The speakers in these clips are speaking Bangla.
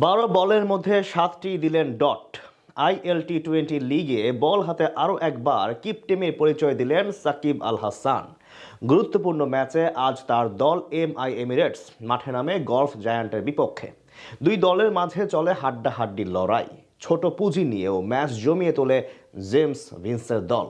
12 বলের মধ্যে 7টি দিলেন ডট। ILT20 লিগে বল হাতে আরও একবার কিপটেমির পরিচয় দিলেন সাকিব আল হাসান। গুরুত্বপূর্ণ ম্যাচে আজ তার দল MI এমিরেটস মাঠে নামে গলফ জায়ান্টের বিপক্ষে। দুই দলের মাঝে চলে হাড্ডাহাড্ডি লড়াই। ছোট পুঁজি নিয়েও ম্যাচ জমিয়ে তোলে জেমস ভিন্সের দল।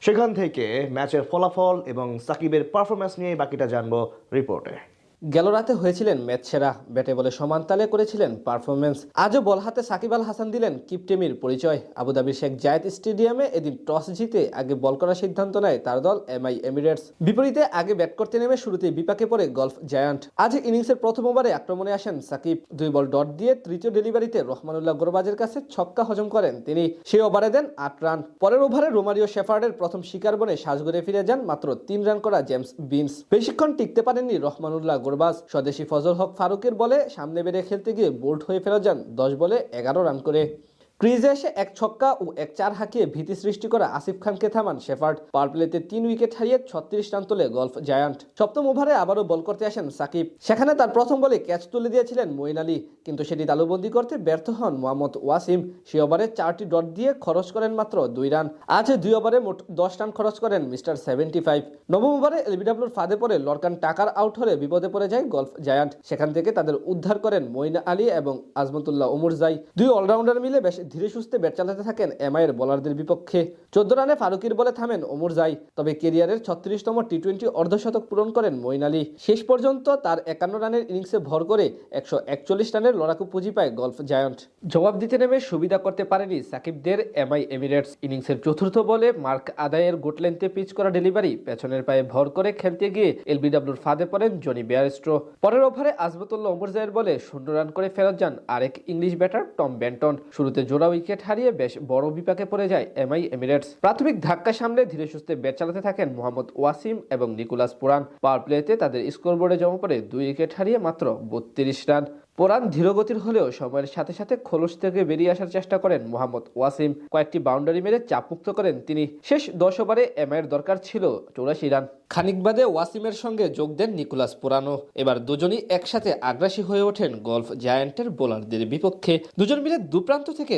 সেখান থেকে ম্যাচের ফলাফল এবং সাকিবের পারফরম্যান্স নিয়ে বাকিটা জানবো রিপোর্টে। গেল রাতে হয়েছিলেন ম্যাচ সেরা, ব্যাটে বলে সমান তালে করেছিলেন পারফরমেন্স। আজও বল হাতে সাকিব আল হাসান দিলেন কিপটেমির পরিচয়। আবুধাবির শেখ জায়েদ স্টেডিয়ামে এদিন টস জিতে আগে বল করার সিদ্ধান্ত নেয় তার দল MI এমিরেটস। বিপরীতে আগে ব্যাট করতে নেমে শুরুতেই বিপাকে পড়ে গলফ জায়ান্ট। আজ ইনিংসের প্রথম ওভারে আক্রমণে আসেন সাকিব। 2 বল ডট দিয়ে তৃতীয় ডেলিভারিতে রহমানুল্লাহ গোরবাজের কাছে ছক্কা হজম করেন তিনি। সেই ওভারে দেন 8 রান। পরের ওভারে রোমারিও শেফার্ডের প্রথম শিকার বনে সাজঘরে ফিরে যান মাত্র 3 রান করা জেমস ভিন্স। বেশিক্ষণ টিকতে পারেননি রহমানুল্লাহ গোরবাজ। স্বদেশি ফজল হক ফারুকের বলে সামনে বেড়ে খেলতে গিয়ে বোল্ড হয়ে ফেরা যান 10 বলে 11 রান করে। ক্রিজে এসে এক ছক্কা ও এক 4 হাঁকিয়ে ভীতি সৃষ্টি করা আসিফ খানকে থামান শেফার্ড। পাওয়ার প্লেতে 3 উইকেট হারিয়ে 36 রান তোলে গলফ জায়ান্ট। সপ্তম ওভারে আবারও বল করতে আসেন সাকিব। সেখানে তার প্রথম বলে ক্যাচ তুলে দিয়েছিলেন মঈন আলী, কিন্তু সেটি তালুবন্দি করতে ব্যর্থ হন মোহাম্মদ ওয়াসিম। সে ওভারে 4টি ডট দিয়ে খরচ করেন মাত্র 2 রান। আজ 2 ওভারে মোট 10 রান খরচ করেন মিস্টার 75। নবম ওভারে এলবিডব্লিউর ফাঁদে পড়ে লরকান টাকার আউট হলে বিপদে পড়ে যায় গলফ জায়ান্ট। সেখান থেকে তাদের উদ্ধার করেন মঈন আলী এবং আজমতুল্লাহ ওমরজাই। দুই অলরাউন্ডার মিলে বেশ ধীরে সুস্থে ব্যাট চালাতে থাকেন MI এর বোলারদের বিপক্ষে। 14 রানে ফারুকির বলে থামেন ওমরজাই। তবে ক্যারিয়ারের 36তম টি20 অর্ধশতক পূরণ করেন মঈন আলী। শেষ পর্যন্ত তার 51 রানের ইনিংসে ভর করে 141 রানের লড়াকু পুঁজি পায় গলফ জায়ান্ট। জবাব দিতে নেমে সুবিধা করতে পারেনি সাকিবদের MI এমিরেটস। ইনিংসের চতুর্থ বলে মার্ক আদায়ের গোট লেন্থে পিচ করা ডেলিভারি পেছনের পায়ে ভর করে খেলতে গিয়ে এলবিডব্লিউর ফাঁদে পড়েন জনি বেয়ারস্ট্রো। পরের ওভারে আজমতুল্লাহ ওমরজাইয়ের বলে 0 রান করে ফেরত যান আরেক ইংলিশ ব্যাটার টম বেন্টন। শুরুতে জোড়া উইকেট হারিয়ে বেশ বড় বিপাকে পড়ে যায় MI এমিরেটস। প্রাথমিক ধাক্কা সামলে ধীরে সুস্থে ব্যাট চালাতে থাকেন মোহাম্মদ ওয়াসিম এবং নিকোলাস পুরান। পাওয়ার প্লেতে তাদের স্কোরবোর্ডে জমা পড়ে 2 উইকেট হারিয়ে মাত্র 32 রান। পুরান ধীরগতির হলেও সময়ের সাথে সাথে খোলস থেকে বেরিয়ে আসার চেষ্টা করেন মোহাম্মদ ওয়াসিম। কয়েকটি বাউন্ডারি মেরে চাপমুক্ত করেন তিনি। শেষ 10 ওভারে MI এর দরকার ছিল 84 রান। খানিক বাদে ওয়াসিমের সঙ্গে যোগ দেন নিকোলাস পুরানো। এবার দুজনই একসাথে আগ্রাসী হয়ে ওঠেন গলফ জায়ান্টের বোলারদের বিপক্ষে। দুজন মিলে দুপ্রান্ত থেকে